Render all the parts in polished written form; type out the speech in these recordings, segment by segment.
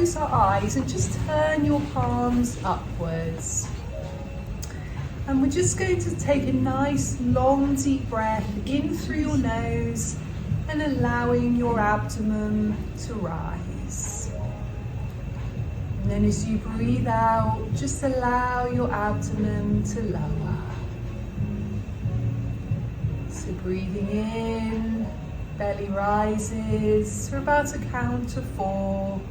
close our eyes and just turn your palms upwards. And we're just going to take a nice long deep breath in through your nose and allowing your abdomen to rise. And then as you breathe out, just allow your abdomen to lower. So breathing in, belly rises for about a count of 4.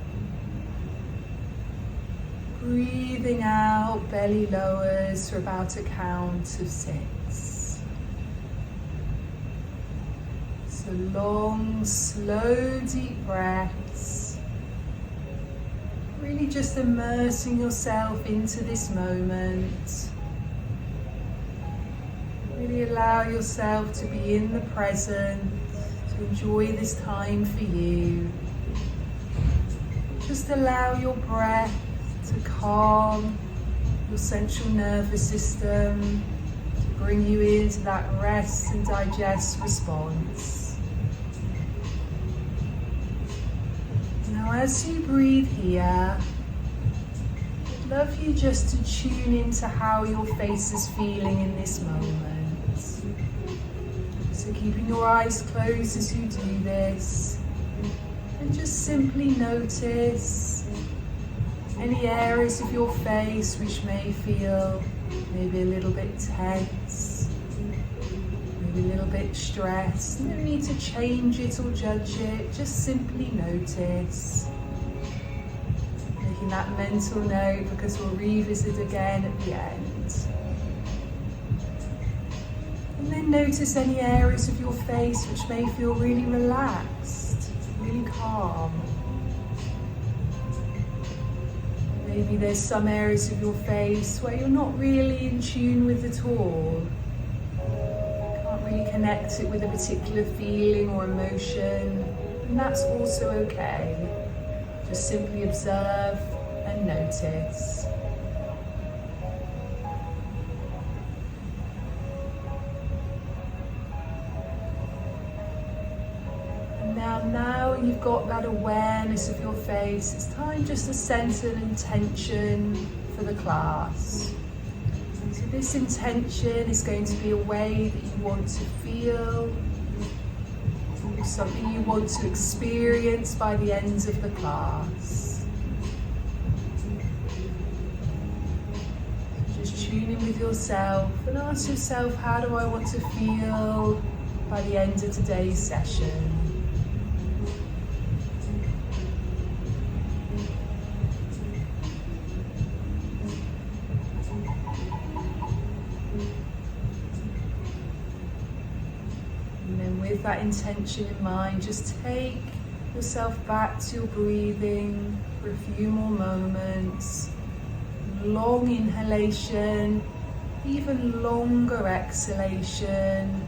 Breathing out, belly lowers for about a count of 6. So long, slow, deep breaths. Really just immersing yourself into this moment. Really allow yourself to be in the present, to enjoy this time for you. Just allow your breath to calm your central nervous system, to bring you into that rest and digest response. Now as you breathe here, I'd love you just to tune into how your face is feeling in this moment. So keeping your eyes closed as you do this, and just simply notice any areas of your face which may feel maybe a little bit tense, maybe a little bit stressed. No need to change it or judge it, just simply notice. Making that mental note because we'll revisit again at the end. And then notice any areas of your face which may feel really relaxed, really calm. Maybe there's some areas of your face where you're not really in tune with at all. You can't really connect it with a particular feeling or emotion, and that's also okay. Just simply observe and notice. Now you've got that awareness of your face, it's time just to sense an intention for the class. So this intention is going to be a way that you want to feel, or something you want to experience by the end of the class. So just tune in with yourself and ask yourself, how do I want to feel by the end of today's session? With that intention in mind, just take yourself back to your breathing for a few more moments. Long inhalation, even longer exhalation.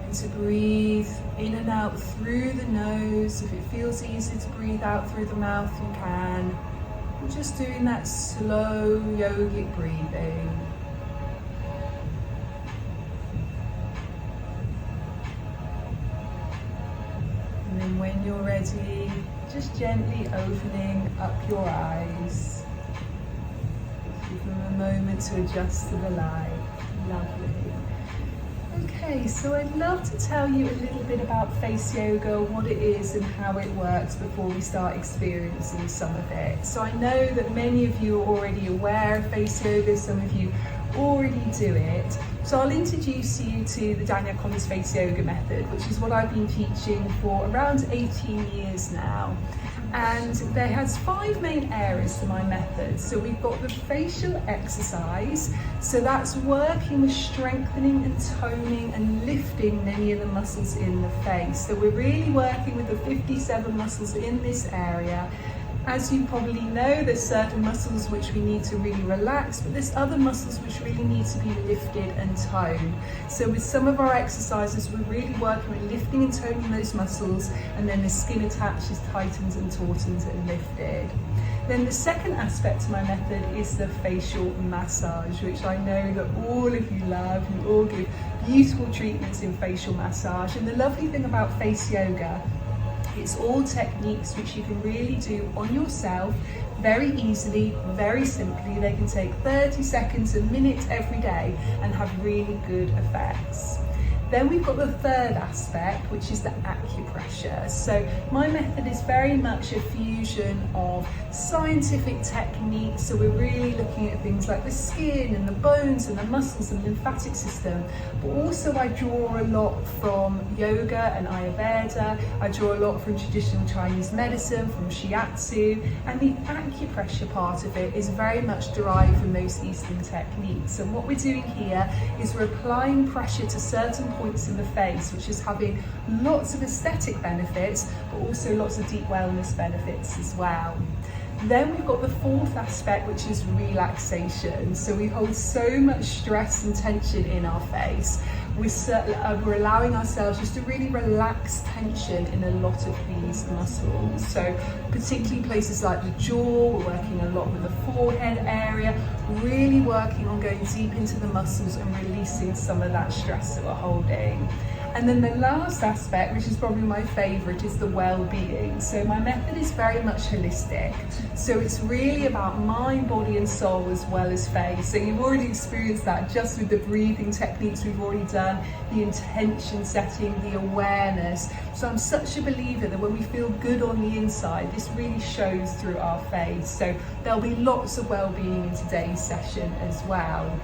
And to breathe in and out through the nose. If it feels easy to breathe out through the mouth, you can. And just doing that slow yogic breathing. And when you're ready, just gently opening up your eyes. Give them a moment to adjust to the light. Lovely. Okay, so I'd love to tell you a little bit about face yoga, what it is and how it works before we start experiencing some of it. So I know that many of you are already aware of face yoga, some of you already do it. So I'll introduce you to the Danielle Collins Face Yoga method, which is what I've been teaching for around 18 years now. And there has 5 main areas to my method. So we've got the facial exercise. So that's working with strengthening and toning and lifting many of the muscles in the face. So we're really working with the 57 muscles in this area. As you probably know, there's certain muscles which we need to really relax, but there's other muscles which really need to be lifted and toned. So with some of our exercises, we're really working with lifting and toning those muscles, and then the skin attaches, tightens and tautens and lifted. Then the second aspect to my method is the facial massage, which I know that all of you love. You all give beautiful treatments in facial massage. And the lovely thing about face yoga It's all techniques which you can really do on yourself very easily, very simply. They can take 30 seconds, a minute every day and have really good effects. Then we've got the third aspect, which is the acupressure. So my method is very much a fusion of scientific techniques. So we're really looking at things like the skin and the bones and the muscles and lymphatic system. But also I draw a lot from yoga and Ayurveda. I draw a lot from traditional Chinese medicine, from shiatsu. And the acupressure part of it is very much derived from those Eastern techniques. And what we're doing here is we're applying pressure to certain points in the face, which is having lots of aesthetic benefits, but also lots of deep wellness benefits as well. Then we've got the fourth aspect, which is relaxation. So we hold so much stress and tension in our face. We're allowing ourselves just to really relax tension in a lot of these muscles. So particularly places like the jaw, we're working a lot with the forehead area, really working on going deep into the muscles and releasing some of that stress that we're holding. And then the last aspect, which is probably my favorite, is the well-being. So my method is very much holistic. So it's really about mind, body and soul as well as face. So you've already experienced that just with the breathing techniques we've already done, the intention setting, the awareness. So I'm such a believer that when we feel good on the inside, this really shows through our face. So there'll be lots of well-being in today's session as well.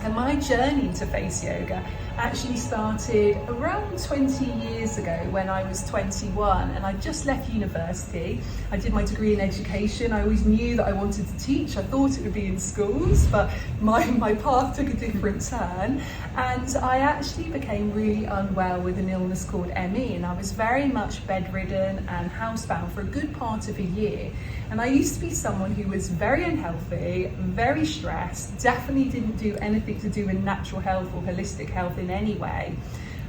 And my journey into face yoga actually started around 20 years ago when I was 21 and I just left university. I did my degree in education. I always knew that I wanted to teach. I thought it would be in schools, but my path took a different turn and I actually became really unwell with an illness called ME, and I was very much bedridden and housebound for a good part of a year. And I used to be someone who was very unhealthy, very stressed, definitely didn't do anything to do with natural health or holistic health in any way.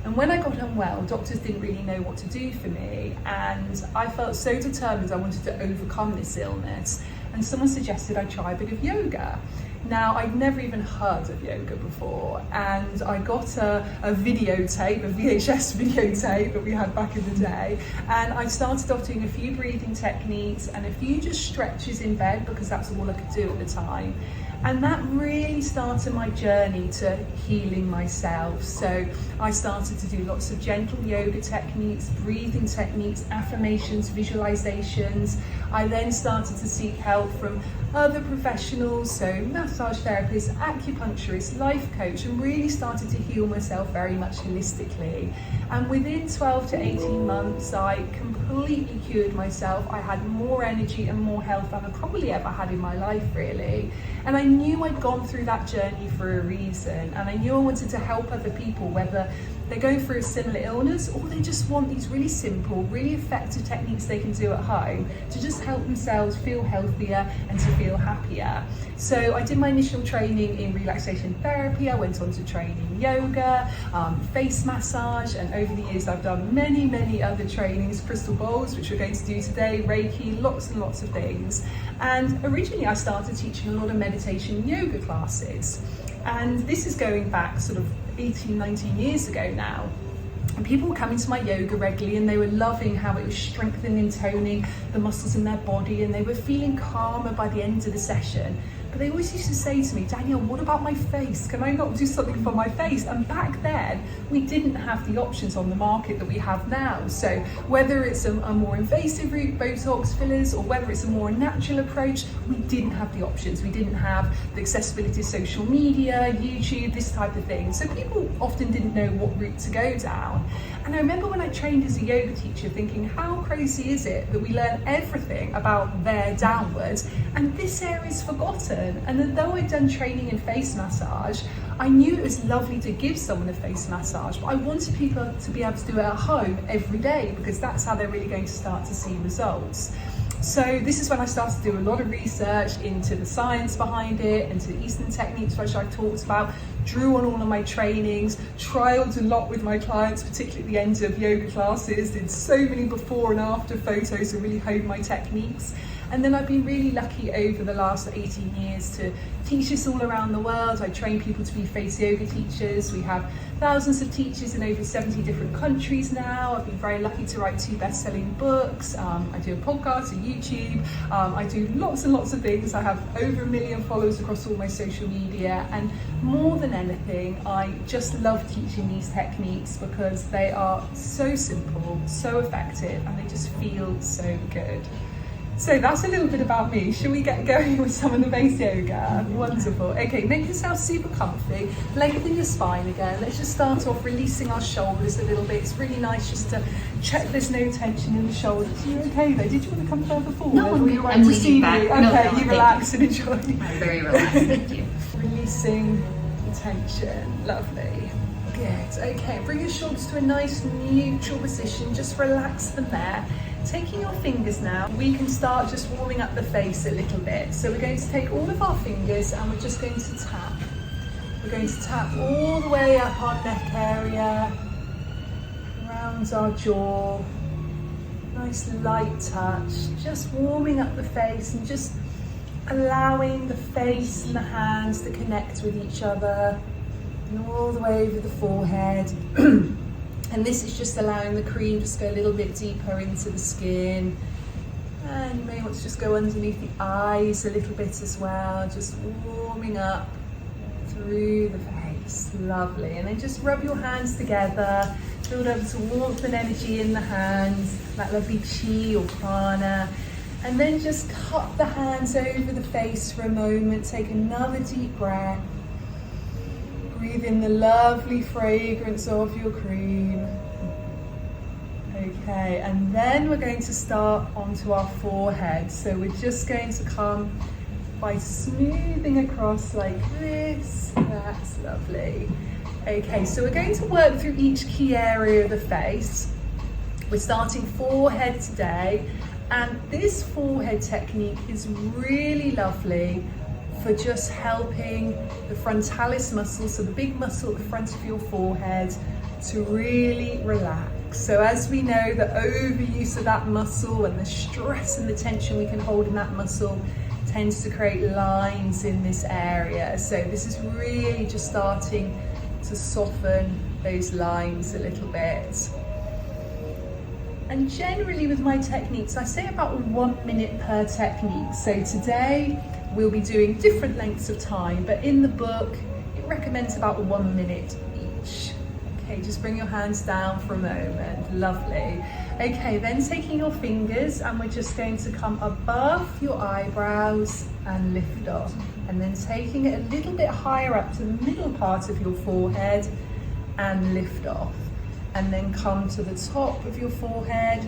And when I got unwell, doctors didn't really know what to do for me, and I felt so determined I wanted to overcome this illness, and someone suggested I try a bit of yoga. Now, I'd never even heard of yoga before, and I got a videotape, a VHS videotape that we had back in the day, and I started off doing a few breathing techniques and a few just stretches in bed because that's all I could do at the time. And that really started my journey to healing myself. So I started to do lots of gentle yoga techniques, breathing techniques, affirmations, visualizations. I then started to seek help from other professionals, so massage therapists, acupuncturists, life coach, and really started to heal myself very much holistically. And within 12 to 18 months, I completely cured myself. I had more energy and more health than I probably ever had in my life, really. And I knew I'd gone through that journey for a reason, and I knew I wanted to help other people, whether they're going through a similar illness or they just want these really simple, really effective techniques they can do at home to just help themselves feel healthier and to feel happier. So I did my initial training in relaxation therapy. I went on to train in yoga, face massage, and over the years I've done many other trainings, crystal bowls, which we're going to do today, Reiki, lots and lots of things. And originally I started teaching a lot of meditation yoga classes. And this is going back sort of 18, 19 years ago now. And people were coming to my yoga regularly and they were loving how it was strengthening and toning the muscles in their body, and they were feeling calmer by the end of the session. But they always used to say to me, Danielle, what about my face? Can I not do something for my face? And back then, we didn't have the options on the market that we have now. So whether it's a more invasive route, Botox fillers, or whether it's a more natural approach, we didn't have the options. We didn't have the accessibility of social media, YouTube, this type of thing. So people often didn't know what route to go down. And I remember when I trained as a yoga teacher thinking, how crazy is it that we learn everything about there downwards and this area is forgotten? And though I'd done training in face massage, I knew it was lovely to give someone a face massage, but I wanted people to be able to do it at home every day because that's how they're really going to start to see results. So this is when I started to do a lot of research into the science behind it, into the Eastern techniques which I've talked about, drew on all of my trainings, trialed a lot with my clients, particularly at the end of yoga classes, did so many before and after photos to really hone my techniques. And then I've been really lucky over the last 18 years to teach this all around the world. I train people to be face yoga teachers. We have thousands of teachers in over 70 different countries now. I've been very lucky to write 2 best-selling books. I do a podcast, a YouTube. I do lots and lots of things. I have over 1 million followers across all my social media. And more than anything, I just love teaching these techniques because they are so simple, so effective, and they just feel so good. So that's a little bit about me. Shall we get going with some of the base yoga? Wonderful. Okay, make yourself super comfy. Lengthen your spine again. Let's just start off releasing our shoulders a little bit. It's really nice just to check there's no tension in the shoulders. You're okay though? Did you want to come further forward? No, I'm leaning back. Okay, no, you relax and enjoy. I'm very relaxed, thank you. Releasing the tension. Lovely. Good. Okay, bring your shoulders to a nice neutral position. Just relax them there. Taking your fingers now, we can start just warming up the face a little bit. So we're going to take all of our fingers and we're just going to tap. We're going to tap all the way up our neck area, around our jaw. Nice light touch, just warming up the face and just allowing the face and the hands to connect with each other and all the way over the forehead. And this is just allowing the cream just go a little bit deeper into the skin. And you may want to just go underneath the eyes a little bit as well, just warming up through the face. Lovely. And then just rub your hands together, build up some warmth and energy in the hands, that lovely chi or prana. And then just cup the hands over the face for a moment. Take another deep breath. Breathe in the lovely fragrance of your cream. Okay, and then we're going to start onto our forehead. So we're just going to come by smoothing across like this. That's lovely. Okay, so we're going to work through each key area of the face. We're starting forehead today, and this forehead technique is really lovely for just helping the frontalis muscle, so the big muscle at the front of your forehead, to really relax. So as we know, the overuse of that muscle and the stress and the tension we can hold in that muscle tends to create lines in this area. So this is really just starting to soften those lines a little bit. And generally with my techniques, I say about 1 minute per technique. So today, we'll be doing different lengths of time, but in the book, it recommends about 1 minute each. Okay, just bring your hands down for a moment. Lovely. Okay, then taking your fingers and we're just going to come above your eyebrows and lift off. And then taking it a little bit higher up to the middle part of your forehead and lift off. And then come to the top of your forehead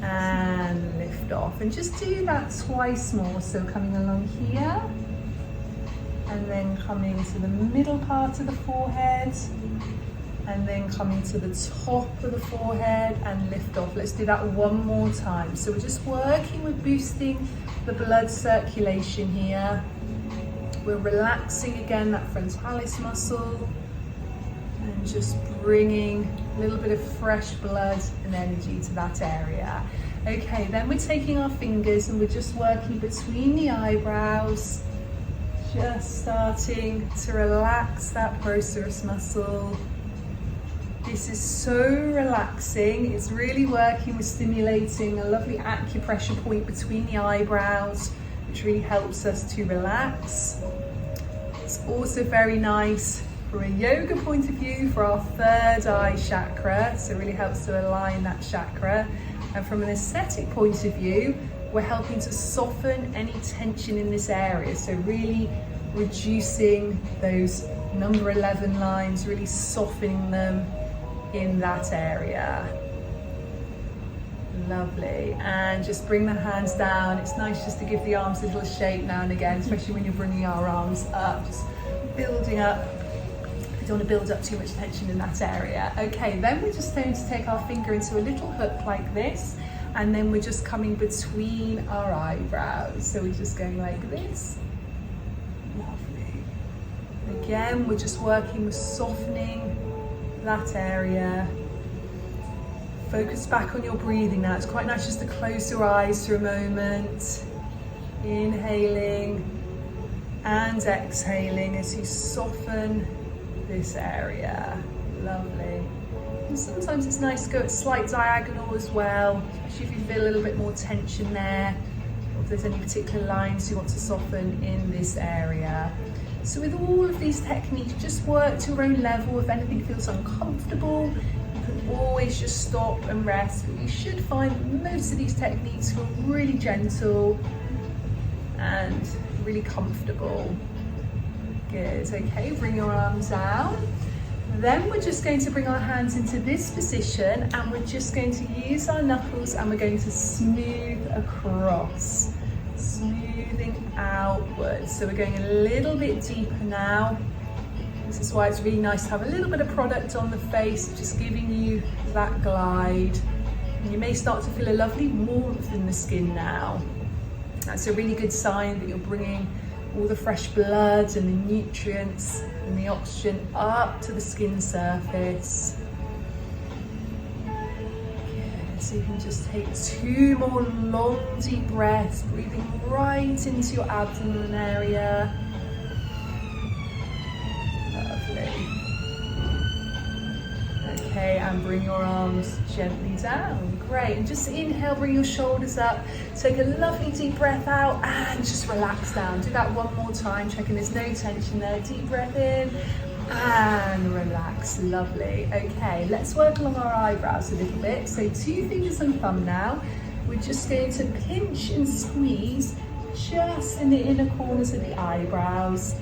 and lift off, and just do that twice more. So coming along here and then coming to the middle part of the forehead and then coming to the top of the forehead and lift off. Let's do that one more time. So we're just working with boosting the blood circulation here. We're relaxing again that frontalis muscle and just bringing a little bit of fresh blood and energy to that area. Okay, then we're taking our fingers and we're just working between the eyebrows, just starting to relax that procerus muscle. This is so relaxing. It's really working with stimulating a lovely acupressure point between the eyebrows, which really helps us to relax. It's also very nice from a yoga point of view for our third eye chakra, so it really helps to align that chakra. And from an aesthetic point of view, we're helping to soften any tension in this area, so really reducing those number 11 lines, really softening them in that area. Lovely. And just bring the hands down. It's nice just to give the arms a little shape now and again, especially when you're bringing our arms up, just building up. Don't want to build up too much tension in that area. Okay, then we're just going to take our finger into a little hook like this, and then we're just coming between our eyebrows. So we're just going like this. Lovely. Again, we're just working with softening that area. Focus back on your breathing now. It's quite nice just to close your eyes for a moment. Inhaling and exhaling as you soften this area. Lovely. And sometimes it's nice to go at slight diagonal as well, especially if you feel a little bit more tension there, or if there's any particular lines you want to soften in this area. So with all of these techniques, just work to your own level. If anything feels uncomfortable, you can always just stop and rest. But you should find that most of these techniques feel really gentle and really comfortable. Good, okay, bring your arms down. Then we're just going to bring our hands into this position and we're just going to use our knuckles and we're going to smooth across, smoothing outwards. So we're going a little bit deeper now. This is why it's really nice to have a little bit of product on the face, just giving you that glide. And you may start to feel a lovely warmth in the skin now. That's a really good sign that you're bringing all the fresh blood and the nutrients and the oxygen up to the skin surface. Good. So you can just take 2 more long deep breaths, breathing right into your abdomen area. Lovely. Okay, and bring your arms gently down. Great, and just inhale, bring your shoulders up, take a lovely deep breath out and just relax down. Do that one more time, checking there's no tension there. Deep breath in and relax, lovely. Okay, let's work along our eyebrows a little bit. So 2 fingers and thumb now. We're just going to pinch and squeeze just in the inner corners of the eyebrows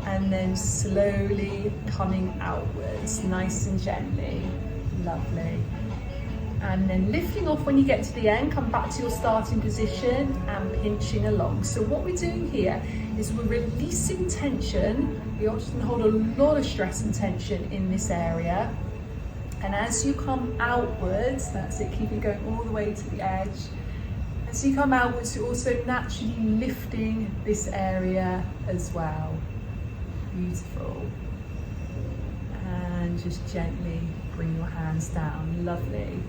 and then slowly coming outwards, nice and gently, lovely. And then lifting off when you get to the end, come back to your starting position and pinching along. So what we're doing here is we're releasing tension. We often hold a lot of stress and tension in this area. And as you come outwards, that's it, keep it going all the way to the edge. As you come outwards, you're also naturally lifting this area as well. Beautiful. And just gently bring your hands down, lovely.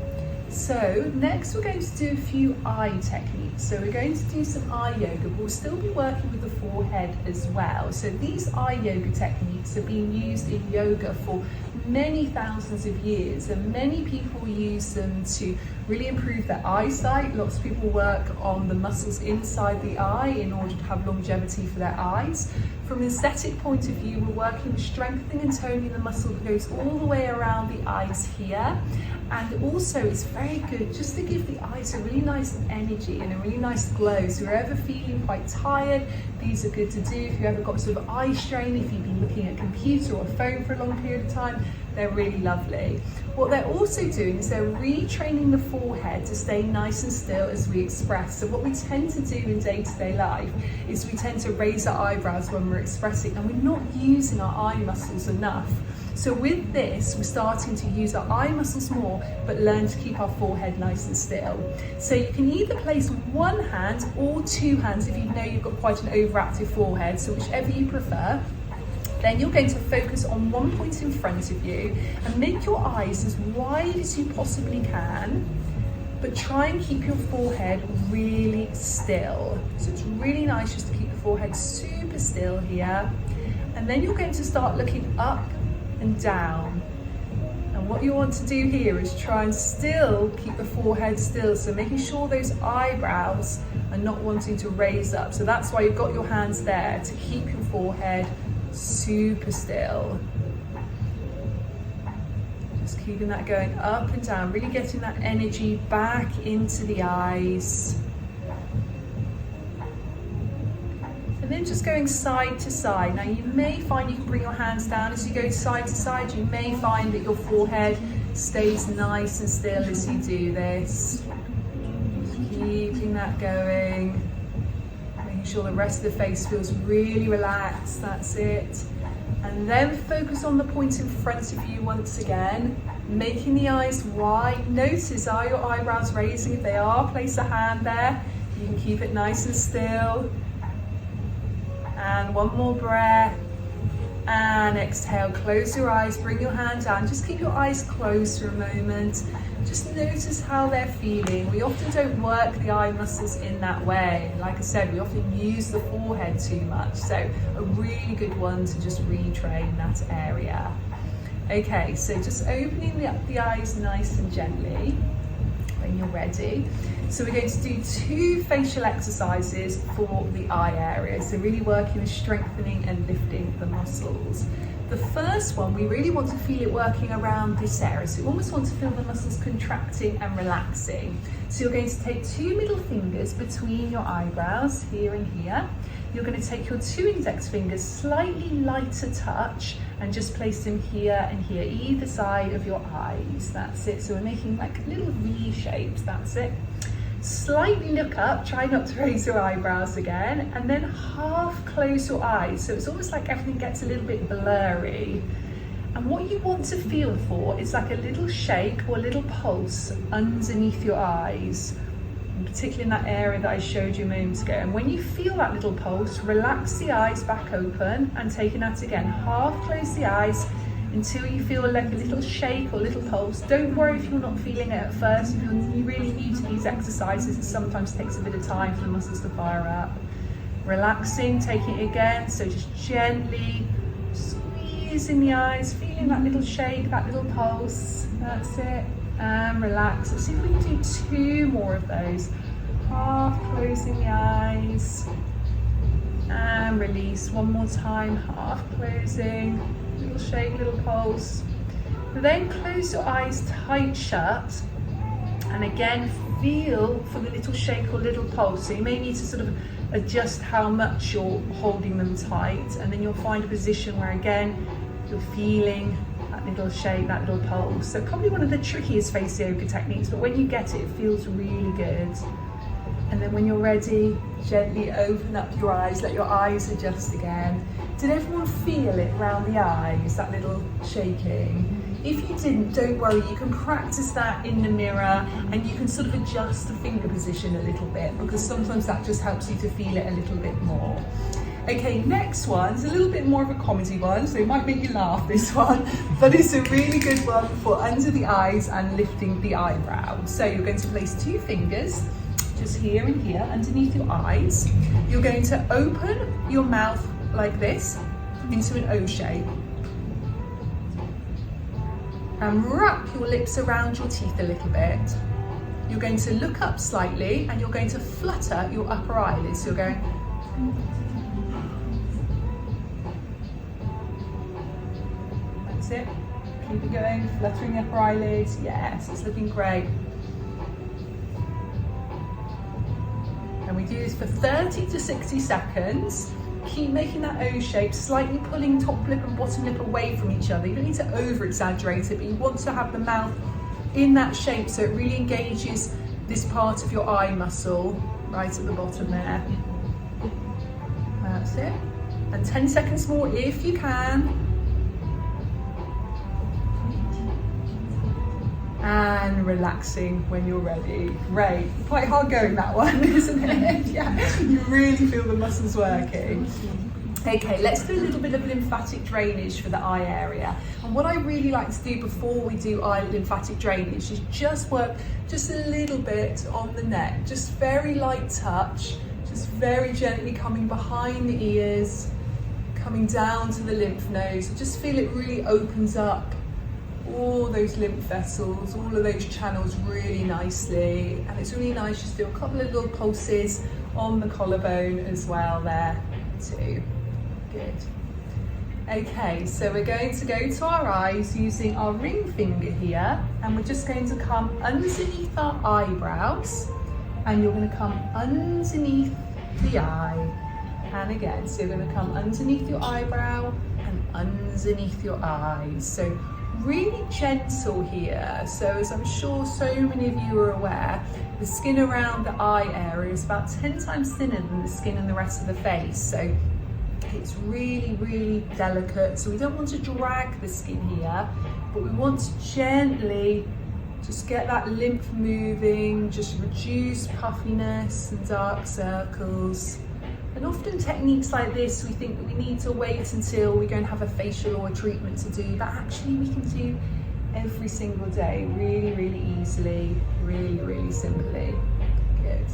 So next we're going to do a few eye techniques. So we're going to do some eye yoga, but we'll still be working with the forehead as well. So these eye yoga techniques have been used in yoga for many thousands of years, and many people use them to really improve their eyesight. Lots of people work on the muscles inside the eye in order to have longevity for their eyes. From an aesthetic point of view, we're working with strengthening and toning the muscle that goes all the way around the eyes here. And also it's very good just to give the eyes a really nice energy and a really nice glow. So if you're ever feeling quite tired, these are good to do. If you've ever got sort of eye strain, if you've been looking at a computer or a phone for a long period of time, they're really lovely. What they're also doing is they're retraining the forehead to stay nice and still as we express. So what we tend to do in day-to-day life is we tend to raise our eyebrows when we're expressing, and we're not using our eye muscles enough. So with this, we're starting to use our eye muscles more, but learn to keep our forehead nice and still. So you can either place one hand or 2 hands if you know you've got quite an overactive forehead, so whichever you prefer. Then you're going to focus on one point in front of you and make your eyes as wide as you possibly can, but try and keep your forehead really still. So it's really nice just to keep the forehead super still here. And then you're going to start looking up and down. And what you want to do here is try and still keep the forehead still. So making sure those eyebrows are not wanting to raise up. So that's why you've got your hands there, to keep your forehead super still. Just keeping that going up and down, really getting that energy back into the eyes. And then just going side to side. Now you may find you can bring your hands down as you go side to side. You may find that your forehead stays nice and still as you do this. Just keeping that going. Making sure the rest of the face feels really relaxed, that's it. And then focus on the point in front of you once again. Making the eyes wide. Notice, are your eyebrows raising? If they are, place a hand there. You can keep it nice and still. And one more breath. And exhale, close your eyes, bring your hand down. Just keep your eyes closed for a moment. Just notice how they're feeling. We often don't work the eye muscles in that way. Like I said, we often use the forehead too much. So a really good one to just retrain that area. Okay, so just opening the eyes nice and gently when you're ready. So we're going to do 2 facial exercises for the eye area. So really working with strengthening and lifting the muscles. The first one, we really want to feel it working around this area. So you almost want to feel the muscles contracting and relaxing. So you're going to take 2 middle fingers between your eyebrows, here and here. You're going to take your 2 index fingers, slightly lighter touch, and just place them here and here, either side of your eyes. That's it. So we're making like little V shapes, that's it. Slightly look up, try not to raise your eyebrows again, and then half close your eyes. So it's almost like everything gets a little bit blurry. And what you want to feel for is like a little shake or a little pulse underneath your eyes, particularly in that area that I showed you a moment ago. And when you feel that little pulse, relax the eyes back open and taking that again. Half close the eyes until you feel like a little shake or a little pulse. Don't worry if you're not feeling it at first. If you're really new to these exercises, it sometimes takes a bit of time for the muscles to fire up. Relaxing, taking it again. So just gently squeezing the eyes, feeling that little shake, that little pulse. That's it. And relax. Let's see if we can do 2 more of those. Half closing the eyes and release. One more time, half closing, little shake, little pulse. Then close your eyes tight shut, and again feel for the little shake or little pulse. So you may need to sort of adjust how much you're holding them tight, and then you'll find a position where again you're feeling that little shake, that little pulse. So probably one of the trickiest face yoga techniques, but when you get it, it feels really good. And then when you're ready, gently open up your eyes, let your eyes adjust again. Did everyone feel it around the eyes, that little shaking? If you didn't, don't worry, you can practice that in the mirror, and you can sort of adjust the finger position a little bit, because sometimes that just helps you to feel it a little bit more. Okay, next one's a little bit more of a comedy one, so it might make you laugh, this one, but it's a really good one for under the eyes and lifting the eyebrow. So you're going to place 2 fingers, just here and here, underneath your eyes. You're going to open your mouth like this, into an O shape. And wrap your lips around your teeth a little bit. You're going to look up slightly, and you're going to flutter your upper eyelids. So you're going... That's it. Keep it going, fluttering the upper eyelids. Yes, it's looking great. And we do this for 30 to 60 seconds. Keep making that O shape, slightly pulling top lip and bottom lip away from each other. You don't need to over exaggerate it, but you want to have the mouth in that shape so it really engages this part of your eye muscle right at the bottom there. That's it. And 10 seconds more if you can. And relaxing when you're ready. Great. Quite hard going, that one, isn't it? Yeah, you really feel the muscles working. Okay, let's do a little bit of lymphatic drainage for the eye area. And what I really like to do before we do eye lymphatic drainage is just work just a little bit on the neck, just very light touch, just very gently coming behind the ears, coming down to the lymph nodes. Just feel it really opens up all those lymph vessels, all of those channels really nicely. And it's really nice just to do a couple of little pulses on the collarbone as well there too. Good. Okay, so we're going to go to our eyes using our ring finger here, and we're just going to come underneath our eyebrows, and you're going to come underneath the eye. And again, so you're going to come underneath your eyebrow and underneath your eyes. So really gentle here. So as I'm sure so many of you are aware, the skin around the eye area is about 10 times thinner than the skin in the rest of the face. So it's really, really delicate. So we don't want to drag the skin here, but we want to gently just get that lymph moving, just reduce puffiness and dark circles. And often techniques like this, we think that we need to wait until we go and have a facial or a treatment to do, but actually we can do every single day, really, really easily, really, really simply. Good.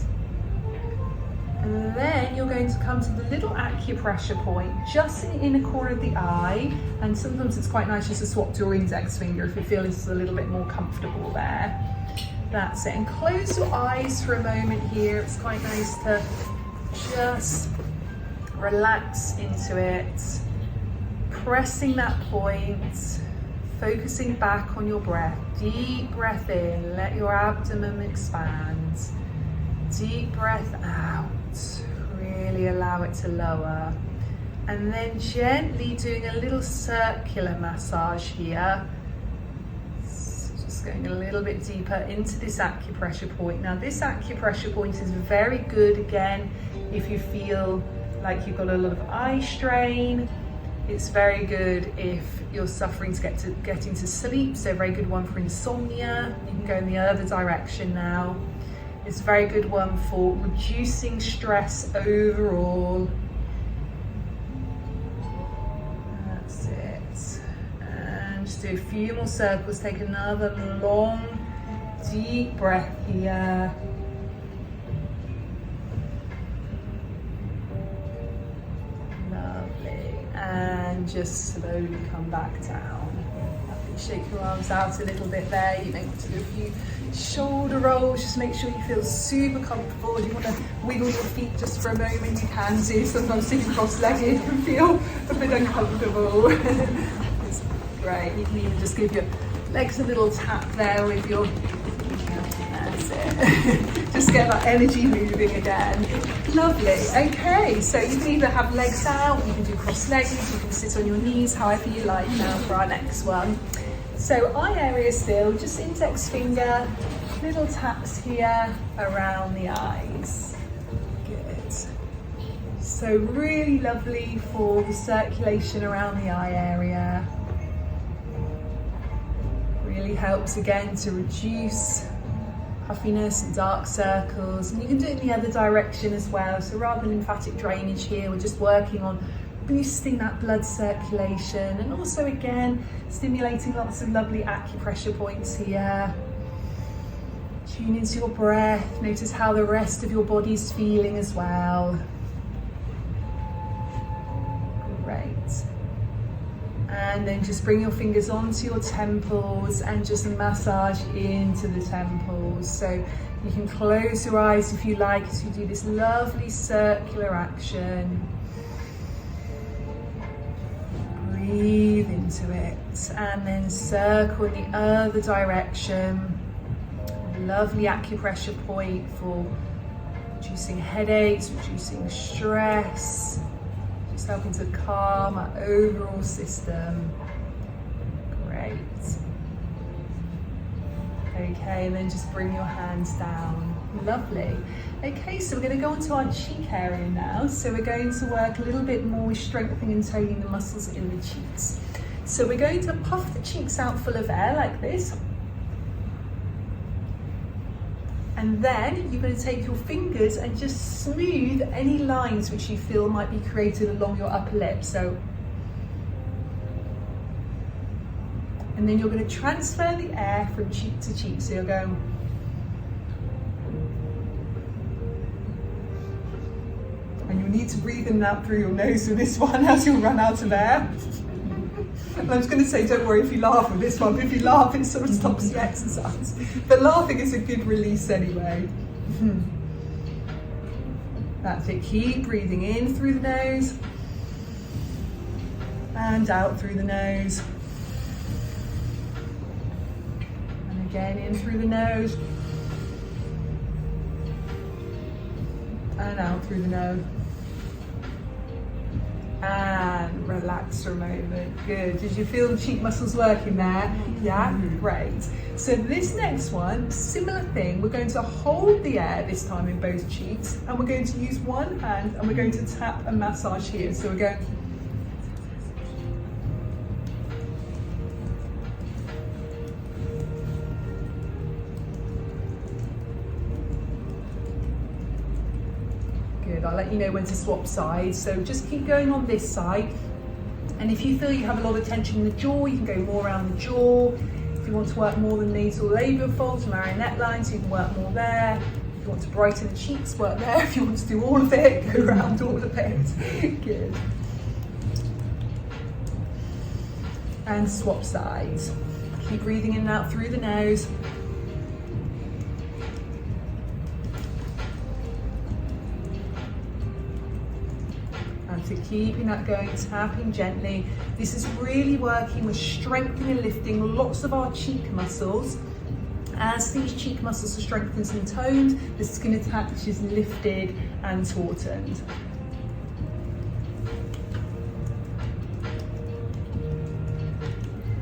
And then you're going to come to the little acupressure point just in the inner corner of the eye, and sometimes it's quite nice just to swap to your index finger if you feel it's a little bit more comfortable there. That's it. And close your eyes for a moment here. It's quite nice to just relax into it, pressing that point, focusing back on your breath. Deep breath in, let your abdomen expand. Deep breath out, really allow it to lower. And then gently doing a little circular massage here. So just going a little bit deeper into this acupressure point. Now this acupressure point is very good, again, if you feel like you've got a lot of eye strain. It's very good if you're suffering to get into sleep, so a very good one for insomnia. You can go in the other direction now. It's a very good one for reducing stress overall. That's it. And just do a few more circles. Take another long, deep breath here. Lovely. And just slowly come back down. Shake your arms out a little bit there. You may want to do a few shoulder rolls. Just make sure you feel super comfortable. If you want to wiggle your feet just for a moment, you can do. Sometimes sitting cross-legged can feel a bit uncomfortable. It's great. You can even just give your legs a little tap there with your... That's it. Just get that energy moving again. Lovely. Okay, so you can either have legs out, you can do cross-legged, you can sit on your knees, however you like now for our next one. So eye area still, just index finger, little taps here around the eyes. Good. So really lovely for the circulation around the eye area. Really helps again to reduce puffiness and dark circles, and you can do it in the other direction as well. So rather than lymphatic drainage here, we're just working on boosting that blood circulation, and also again stimulating lots of lovely acupressure points here. Tune into your breath, notice how the rest of your body's feeling as well. Great. And then just bring your fingers onto your temples and just massage into the temples. So you can close your eyes if you like as you do this lovely circular action. Breathe into it and then circle in the other direction. Lovely acupressure point for reducing headaches, reducing stress. Just helping to calm our overall system. Great. Okay, and then just bring your hands down. Lovely. Okay, so we're going to go on to our cheek area now. So we're going to work a little bit more with strengthening and toning the muscles in the cheeks. So we're going to puff the cheeks out full of air like this. And then you're going to take your fingers and just smooth any lines which you feel might be created along your upper lip. So, and then you're going to transfer the air from cheek to cheek. So you're going, and you'll need to breathe in and out through your nose with this one as you'll run out of air. And I'm just going to say, don't worry if you laugh with this one, but if you laugh, it sort of stops the exercise. But laughing is a good release anyway. That's it. Keep breathing in through the nose and out through the nose. And again, in through the nose and out through the nose. And relax for a moment. Good. Did you feel the cheek muscles working there? Yeah? Great. So this next one, similar thing. We're going to hold the air this time in both cheeks, and we're going to use one hand and we're going to tap and massage here. So we're going. Good. I'll let you know when to swap sides. So just keep going on this side. And if you feel you have a lot of tension in the jaw, you can go more around the jaw. If you want to work more the nasal labial folds, marionette lines, you can work more there. If you want to brighten the cheeks, work there. If you want to do all of it, go around all of it. Good. And swap sides. Keep breathing in and out through the nose. And to keeping that going, tapping gently. This is really working with strengthening and lifting lots of our cheek muscles. As these cheek muscles are strengthened and toned, the skin attach is lifted and tautened.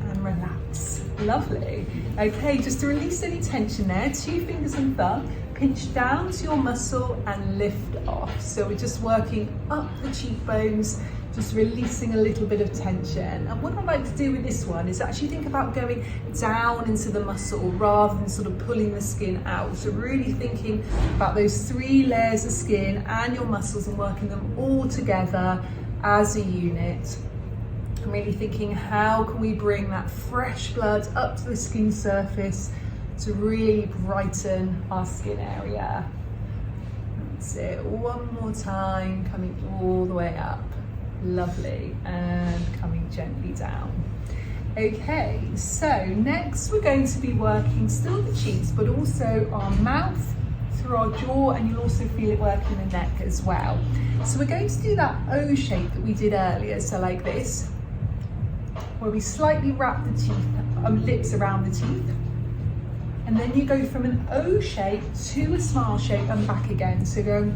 And relax. Lovely. Okay, just to release any tension there, 2 fingers and thumb, pinch down to your muscle and lift off. So we're just working up the cheekbones, just releasing a little bit of tension. And what I like to do with this one is actually think about going down into the muscle rather than sort of pulling the skin out. So really thinking about those 3 layers of skin and your muscles and working them all together as a unit. I'm really thinking, how can we bring that fresh blood up to the skin surface to really brighten our skin area. That's it. One more time, coming all the way up. Lovely. And coming gently down. Okay, so next we're going to be working still the cheeks, but also our mouth, through our jaw, and you'll also feel it working the neck as well. So we're going to do that O shape that we did earlier, so like this, where we slightly wrap the teeth, lips around the teeth, and then you go from an O shape to a smile shape and back again. So go.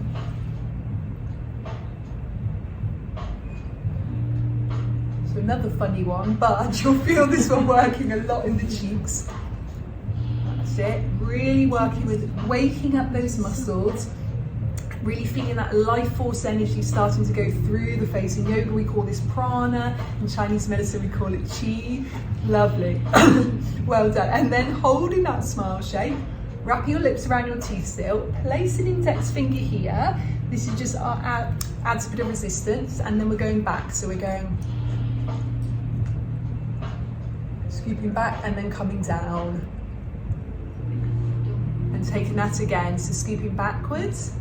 So another funny one, but you'll feel this one working a lot in the cheeks. That's it. Really working with waking up those muscles. Really feeling that life force energy starting to go through the face. In yoga we call this prana, in Chinese medicine we call it qi. Lovely. Well done. And then holding that smile shape, wrap your lips around your teeth still, place an index finger here. This is just adds a bit of resistance, and then we're going back. So we're going scooping back and then coming down. And taking that again, so scooping backwards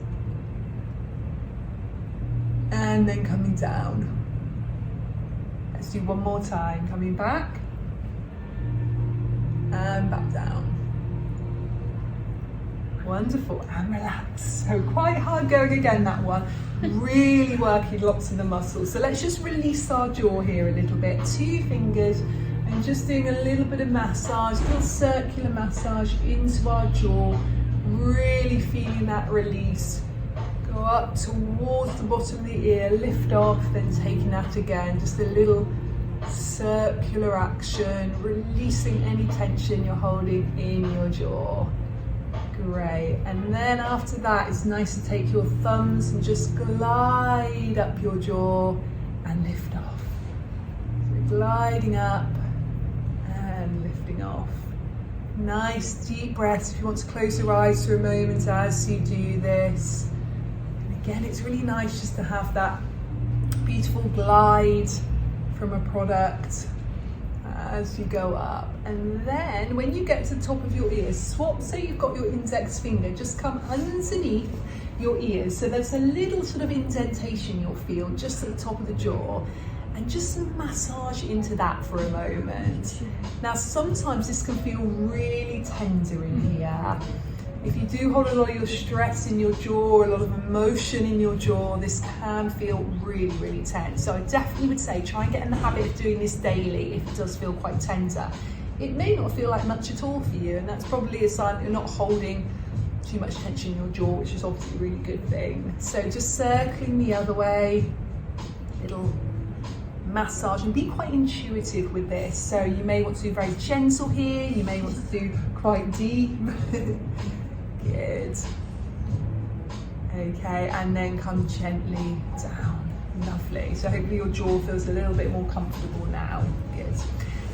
and then coming down. Let's do one more time, coming back and back down. Wonderful, and relax. So quite hard going again, that one. Really working lots of the muscles. So let's just release our jaw here a little bit. 2 fingers and just doing a little bit of massage, a little circular massage into our jaw. Really feeling that release. Go up towards the bottom of the ear, lift off, then taking that again. Just a little circular action, releasing any tension you're holding in your jaw. Great. And then after that, it's nice to take your thumbs and just glide up your jaw and lift off. So gliding up and lifting off. Nice deep breaths. If you want to close your eyes for a moment as you do this. Again, it's really nice just to have that beautiful glide from a product as you go up. And then when you get to the top of your ears, swap, so you've got your index finger, just come underneath your ears. So there's a little sort of indentation you'll feel just at the top of the jaw, and just massage into that for a moment. Now, sometimes this can feel really tender in here. If you do hold a lot of your stress in your jaw, a lot of emotion in your jaw, this can feel really, really tense. So I definitely would say try and get in the habit of doing this daily if it does feel quite tender. It may not feel like much at all for you, and that's probably a sign that you're not holding too much tension in your jaw, which is obviously a really good thing. So just circling the other way, little massage, and be quite intuitive with this. So you may want to do very gentle here, you may want to do quite deep. Good. Okay, and then come gently down. Lovely. So hopefully your jaw feels a little bit more comfortable now. Good.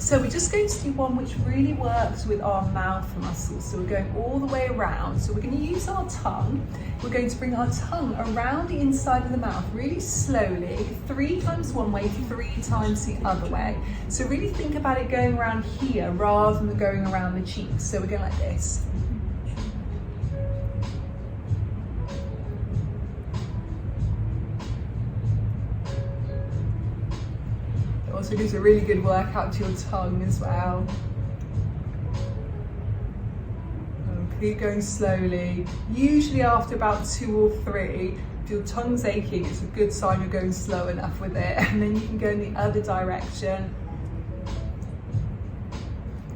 So we're just going to do one which really works with our mouth muscles. So we're going all the way around. So we're going to use our tongue. We're going to bring our tongue around the inside of the mouth really slowly, 3 times one way, 3 times the other way. So really think about it going around here rather than going around the cheeks. So we're going like this. Also gives a really good workout to your tongue as well. And keep going slowly. Usually after about 2 or 3, if your tongue's aching, it's a good sign you're going slow enough with it. And then you can go in the other direction.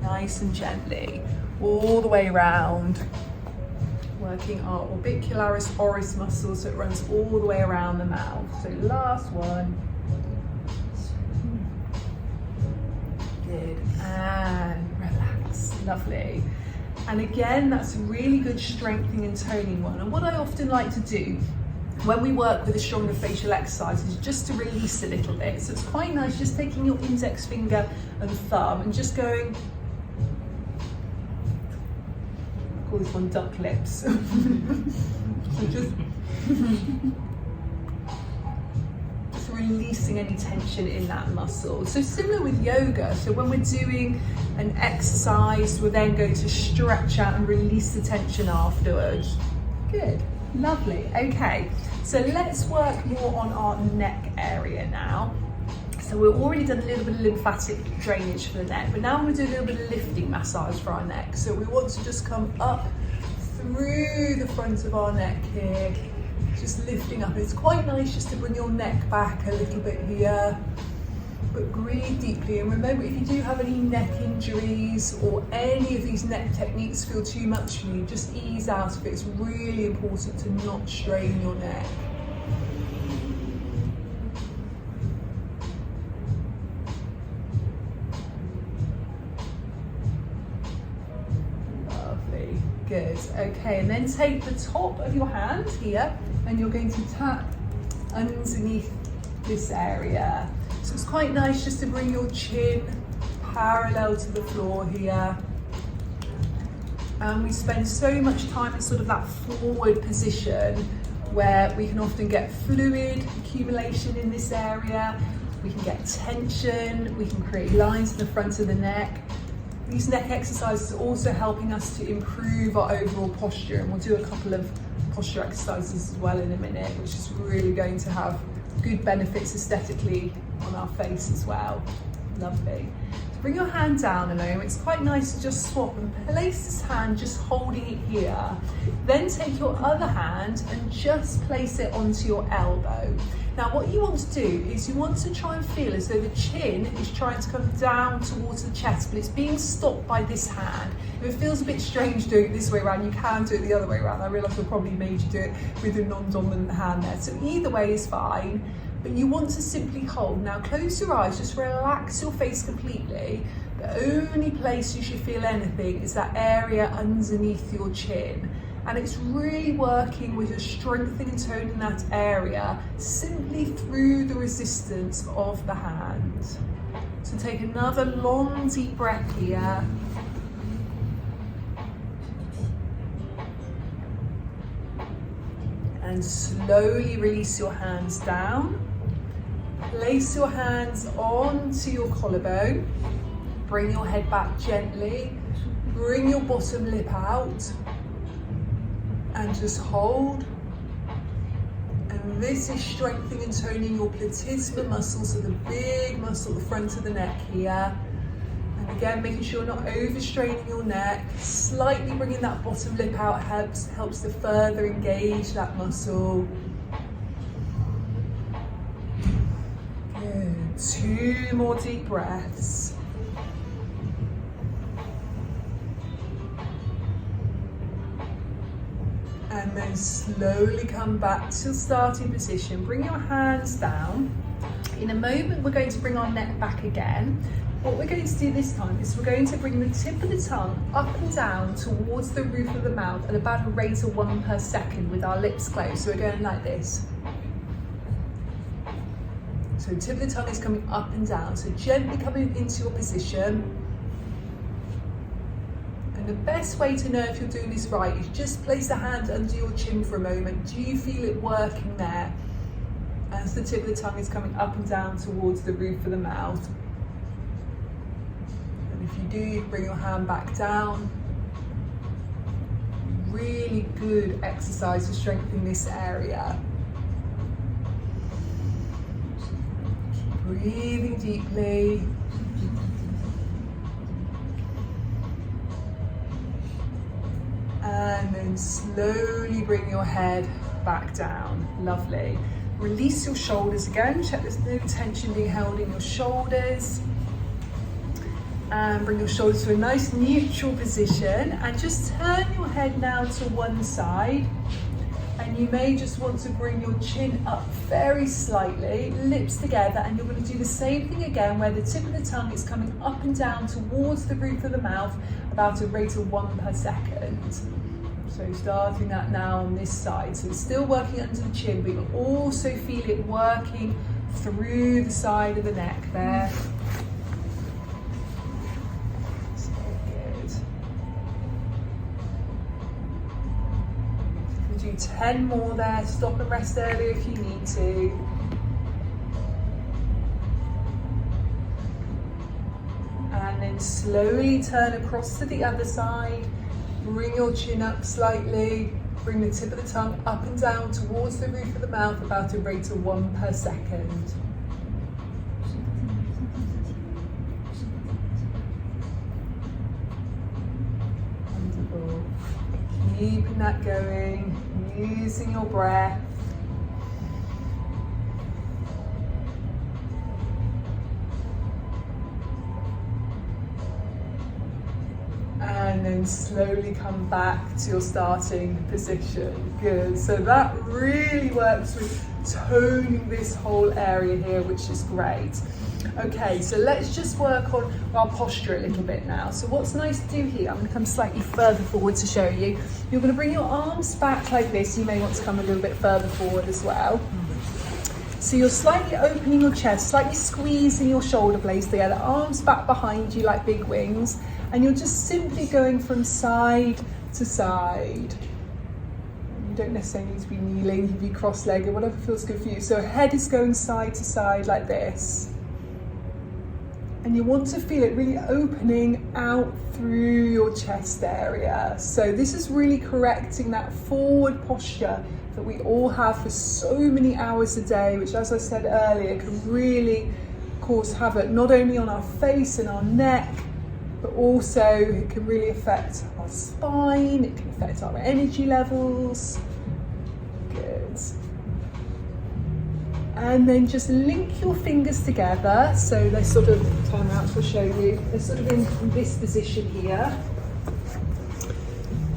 Nice and gently, all the way around. Working our orbicularis oris muscle, so it runs all the way around the mouth. So last one. Good, and relax, lovely. And again, that's a really good strengthening and toning one. And what I often like to do when we work with a stronger facial exercise is just to release a little bit. So it's quite nice just taking your index finger and thumb and just going, I call this one duck lips. So just releasing any tension in that muscle. So similar with yoga, so when we're doing an exercise, we're then going to stretch out and release the tension afterwards. Good, lovely. Okay, so let's work more on our neck area now. So we've already done a little bit of lymphatic drainage for the neck, but now we're going to do a little bit of lifting massage for our neck. So we want to just come up through the front of our neck here, just lifting up. It's quite nice just to bring your neck back a little bit here, but breathe deeply. And remember, if you do have any neck injuries or any of these neck techniques feel too much for you, just ease out of it. It's really important to not strain your neck. Lovely, good. Okay, and then take the top of your hand here and you're going to tap underneath this area. So it's quite nice just to bring your chin parallel to the floor here. And we spend so much time in sort of that forward position where we can often get fluid accumulation in this area. We can get tension, we can create lines in the front of the neck. These neck exercises are also helping us to improve our overall posture, and we'll do a couple of posture exercises as well in a minute, which is really going to have good benefits aesthetically on our face as well. Lovely. So bring your hand down a moment. It's quite nice to just swap and place this hand just holding it here. Then take your other hand and just place it onto your elbow. Now what you want to do is you want to try and feel as though the chin is trying to come down towards the chest, but it's being stopped by this hand. If it feels a bit strange doing it this way around, you can do it the other way around. I realise I probably made you do it with a non-dominant hand there. So either way is fine, but you want to simply hold. Now close your eyes, just relax your face completely. The only place you should feel anything is that area underneath your chin. And it's really working with your strengthening and toning that area simply through the resistance of the hand. So take another long deep breath here. And slowly release your hands down. Place your hands onto your collarbone. Bring your head back gently. Bring your bottom lip out. And just hold. And this is strengthening and toning your platysma muscles, so the big muscle at the front of the neck here. And again, making sure you're not overstraining your neck. Slightly bringing that bottom lip out helps to further engage that muscle. Good. 2 more deep breaths. And then slowly come back to starting position. Bring your hands down. In a moment, we're going to bring our neck back again. What we're going to do this time is we're going to bring the tip of the tongue up and down towards the roof of the mouth at about a rate of 1 per second with our lips closed. So we're going like this. So the tip of the tongue is coming up and down. So gently coming into your position. And the best way to know if you're doing this right is just place the hand under your chin for a moment. Do you feel it working there? As the tip of the tongue is coming up and down towards the roof of the mouth. And if you do, you bring your hand back down. Really good exercise to strengthen this area. Keep breathing deeply. And then slowly bring your head back down. Lovely. Release your shoulders again. Check there's no tension being held in your shoulders. And bring your shoulders to a nice neutral position. And just turn your head now to one side. And you may just want to bring your chin up very slightly, lips together, and you're going to do the same thing again where the tip of the tongue is coming up and down towards the roof of the mouth about a rate of 1 per second. So starting that now on this side. So it's still working under the chin, but you'll also feel it working through the side of the neck there. So good. We'll do 10 more there. Stop and rest earlier if you need to. And then slowly turn across to the other side. Bring your chin up slightly, bring the tip of the tongue up and down towards the roof of the mouth about a rate of 1 per second. Wonderful. Keeping that going, using your breath. And then slowly come back to your starting position. Good. So that really works with toning this whole area here, which is great. Okay, so let's just work on our posture a little bit now. So what's nice to do here, I'm going to come slightly further forward to show you. You're going to bring your arms back like this. You may want to come a little bit further forward as well. So you're slightly opening your chest, slightly squeezing your shoulder blades together, arms back behind you like big wings. And you're just simply going from side to side. You don't necessarily need to be kneeling, you can be cross-legged, whatever feels good for you. So head is going side to side like this. And you want to feel it really opening out through your chest area. So this is really correcting that forward posture that we all have for so many hours a day, which, as I said earlier, can really cause havoc not only on our face and our neck, but also it can really affect our spine, it can affect our energy levels. Good. And then just link your fingers together. So they sort of, turn around to show you, they're sort of in this position here.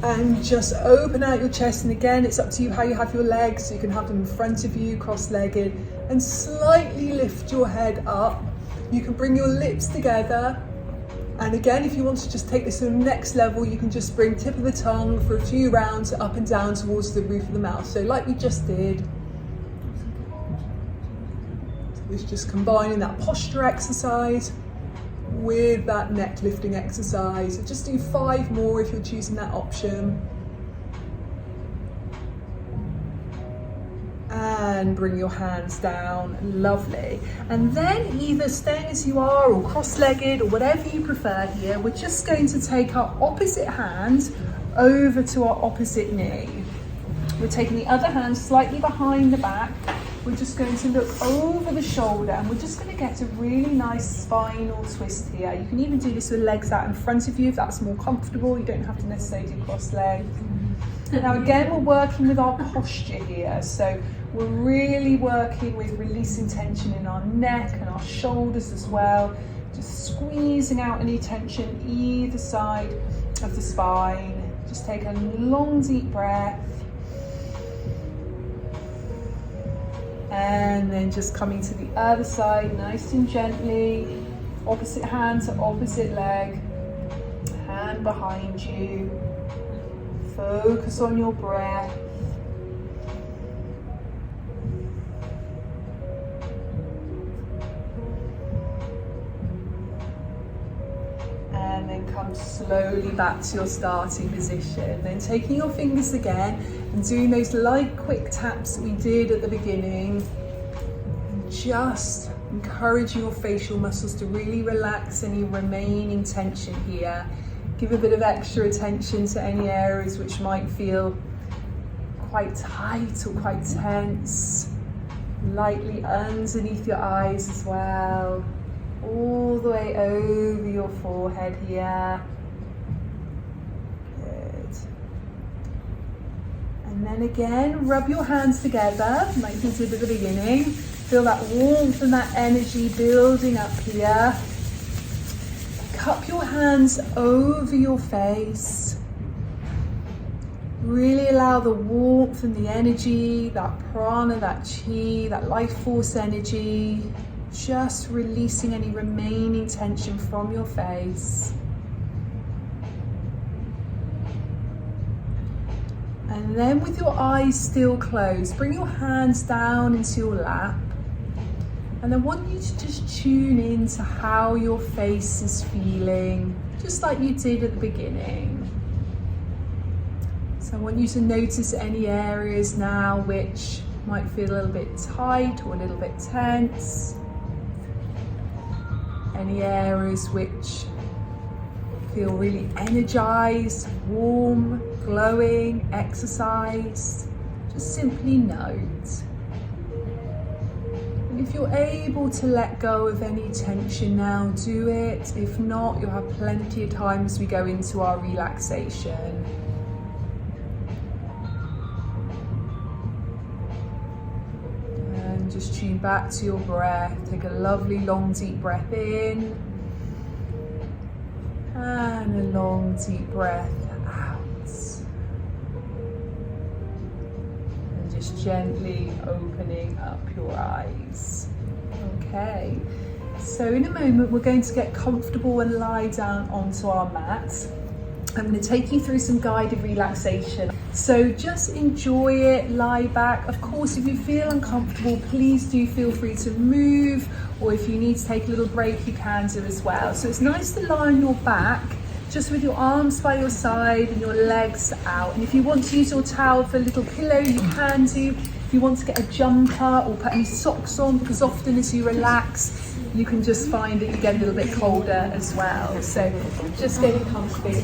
And just open out your chest. And again, it's up to you how you have your legs. So you can have them in front of you, cross-legged, and slightly lift your head up. You can bring your lips together. And again, if you want to just take this to the next level, you can just bring tip of the tongue for a few rounds up and down towards the roof of the mouth. So like we just did. So it's just combining that posture exercise with that neck lifting exercise. So just do 5 more if you're choosing that option. And bring your hands down, lovely. And then either staying as you are or cross-legged or whatever you prefer here, we're just going to take our opposite hand over to our opposite knee. We're taking the other hand slightly behind the back. We're just going to look over the shoulder and we're just going to get a really nice spinal twist here. You can even do this with legs out in front of you if that's more comfortable. You don't have to necessarily do cross-legged. Now again, we're working with our posture here. So we're really working with releasing tension in our neck and our shoulders as well. Just squeezing out any tension either side of the spine. Just take a long, deep breath. And then just coming to the other side, nice and gently. Opposite hand to opposite leg. Hand behind you. Focus on your breath. and then come slowly back to your starting position. Then taking your fingers again and doing those light quick taps that we did at the beginning, and just encouraging your facial muscles to really relax any remaining tension here. Give a bit of extra attention to any areas which might feel quite tight or quite tense. Lightly underneath your eyes as well, all the way over your forehead here. Good. And then again, rub your hands together like you did at the beginning. Feel that warmth and that energy building up here. Cup your hands over your face. Really allow the warmth and the energy, that prana, that chi, that life force energy, just releasing any remaining tension from your face. And then with your eyes still closed, bring your hands down into your lap. And I want you to just tune in to how your face is feeling, just like you did at the beginning. So I want you to notice any areas now which might feel a little bit tight or a little bit tense. Any areas which feel really energized, warm, glowing, exercised. Just simply note. And if you're able to let go of any tension now, do it. If not, you'll have plenty of time as we go into our relaxation. Just tune back to your breath. Take a lovely long deep breath in and a long deep breath out, and just gently opening up your eyes. Okay, so in a moment we're going to get comfortable and lie down onto our mat. I'm going to take you through some guided relaxation. So just enjoy it, lie back. Of course, if you feel uncomfortable, please do feel free to move, or if you need to take a little break, you can do as well. So it's nice to lie on your back, just with your arms by your side and your legs out. And if you want to use your towel for a little pillow, you can do. If you want to get a jumper or put any socks on, because often as you relax, you can just find that you get a little bit colder as well. So just getting comfy.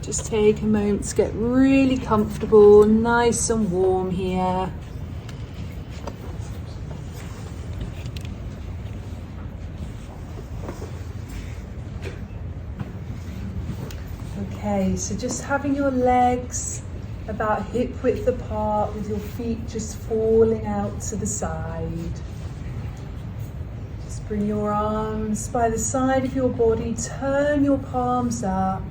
Just take a moment to get really comfortable, nice and warm here. Okay, so just having your legs about hip width apart with your feet just falling out to the side. Just bring your arms by the side of your body, turn your palms up.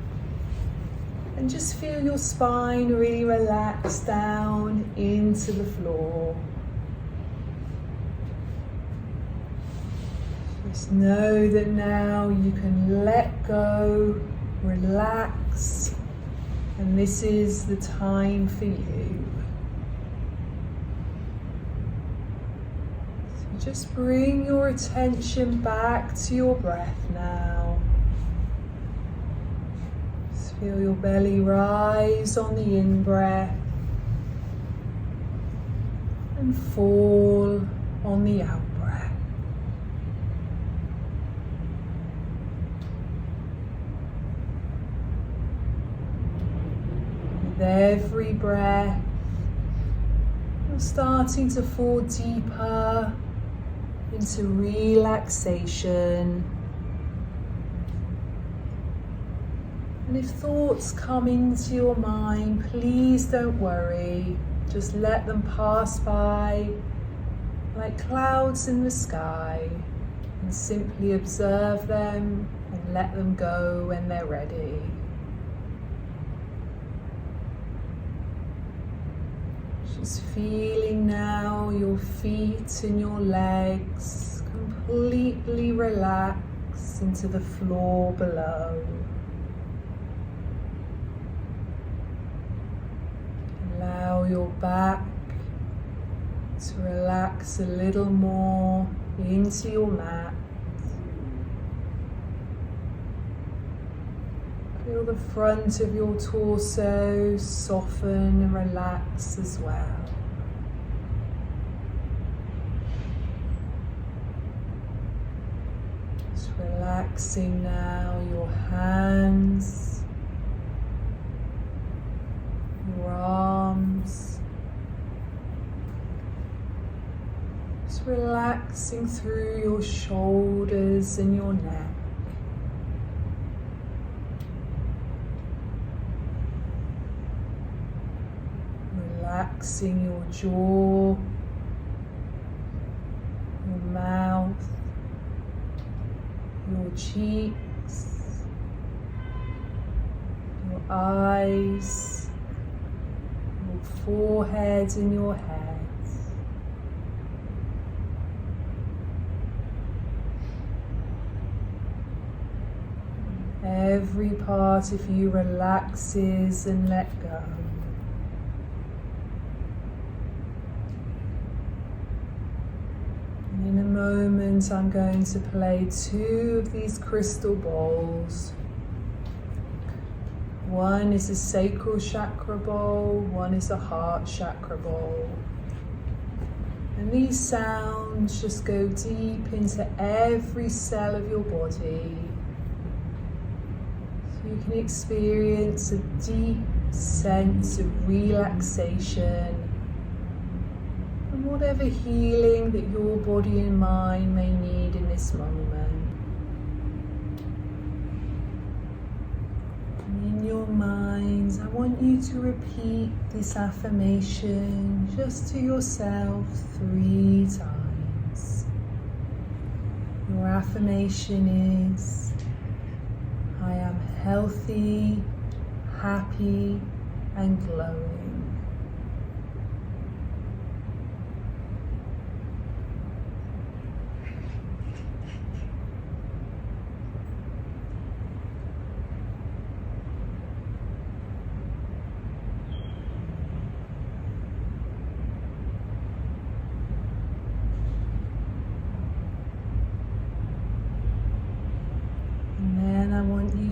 And just feel your spine really relax down into the floor. Just know that now you can let go, relax, and this is the time for you. So just bring your attention back to your breath now. Feel your belly rise on the in-breath and fall on the out-breath. With every breath, you're starting to fall deeper into relaxation. And if thoughts come into your mind, please don't worry. Just let them pass by like clouds in the sky, and simply observe them and let them go when they're ready. Just feeling now your feet and your legs completely relax into the floor below. allow your back to relax a little more into your mat. Feel the front of your torso soften and relax as well. Just relaxing now your hands, your arms. Just relaxing through your shoulders and your neck. Relaxing your jaw, your mouth, your cheeks, your eyes, your forehead and your head. Every part of you relaxes and let go. In a moment, I'm going to play 2 of these crystal bowls. One is a sacral chakra bowl, one is a heart chakra bowl. And these sounds just go deep into every cell of your body. So you can experience a deep sense of relaxation and whatever healing that your body and mind may need in this moment. And in your mind, I want you to repeat this affirmation just to yourself 3 times. Your affirmation is, I am healthy, happy, and glowing.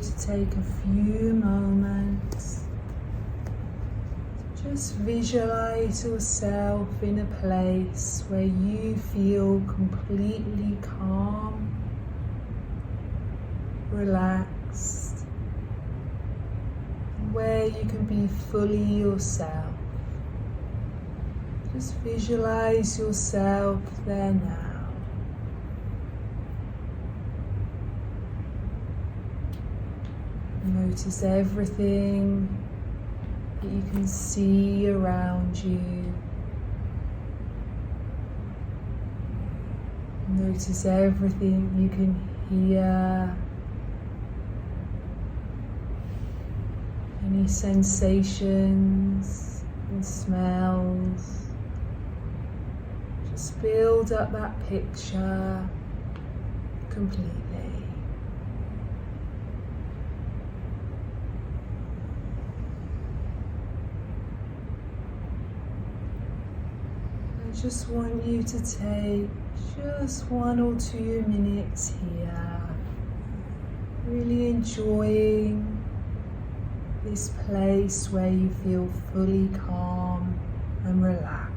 To take a few moments to just visualize yourself in a place where you feel completely calm, relaxed, where you can be fully yourself. Just visualize yourself there now. Notice everything that you can see around you. Notice everything you can hear. Any sensations and smells. Just build up that picture completely. I just want you to take just 1 or 2 minutes here, really enjoying this place where you feel fully calm and relaxed.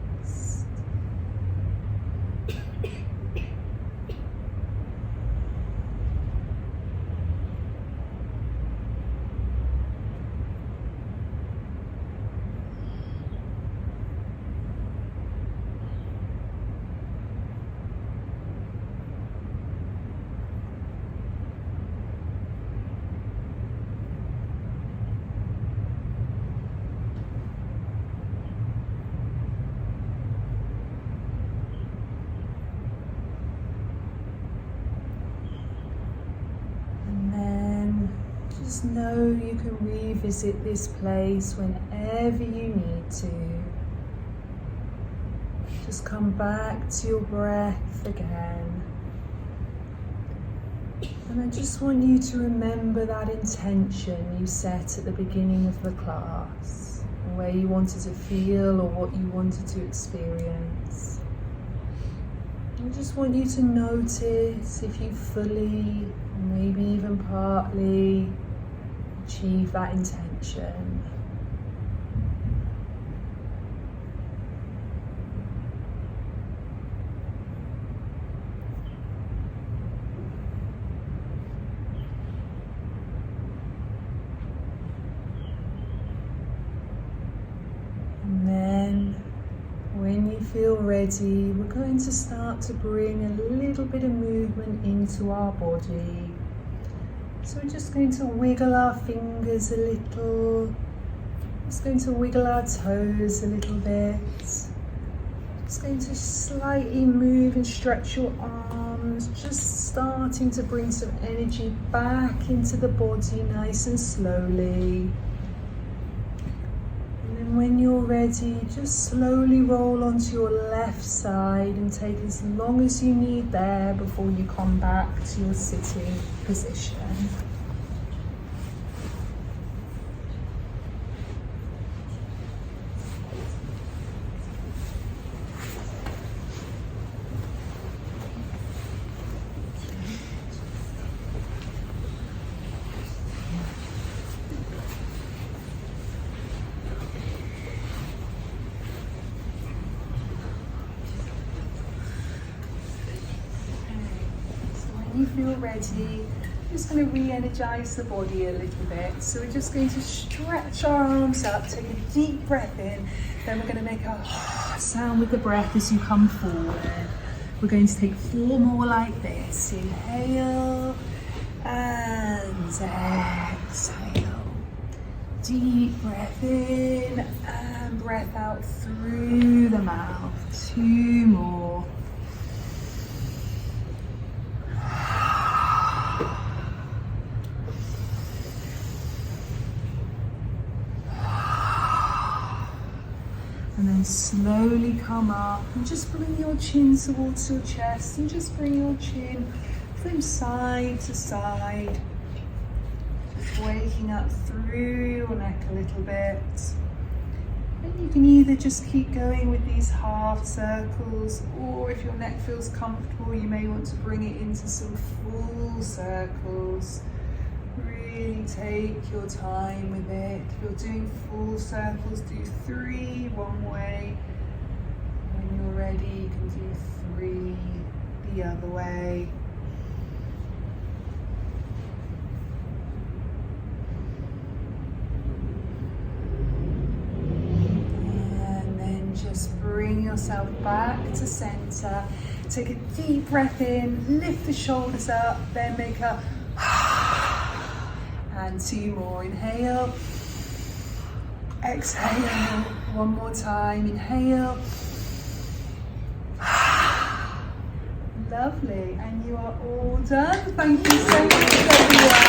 Just know you can revisit this place whenever you need to. Just come back to your breath again. And I just want you to remember that intention you set at the beginning of the class. way you wanted to feel or what you wanted to experience. I just want you to notice if you fully, maybe even partly, achieve that intention. And then, when you feel ready, we're going to start to bring a little bit of movement into our body. So we're just going to wiggle our fingers a little, just going to wiggle our toes a little bit, just going to slightly move and stretch your arms, just starting to bring some energy back into the body nice and slowly. And then when you're ready, just slowly roll onto your left side and take as long as you need there before you come back to your sitting position. You feel ready, I'm just going to re-energize the body a little bit. So we're just going to stretch our arms up, take a deep breath in, then we're going to make a sound with the breath as you come forward. We're going to take 4 more like this. Inhale and exhale. Deep breath in and breath out through the mouth. 2 more. And then slowly come up and just bring your chin towards your chest and just bring your chin from side to side. Just waking up through your neck a little bit. And you can either just keep going with these half circles, or if your neck feels comfortable, you may want to bring it into some full circles. Really take your time with it. If you're doing full circles, do 3 one way. When you're ready, you can do 3 the other way. And then just bring yourself back to center. Take a deep breath in, lift the shoulders up, then make a and 2 more. Inhale, exhale. 1 more time. Inhale. Lovely. And you are all done. Thank you so much, everyone.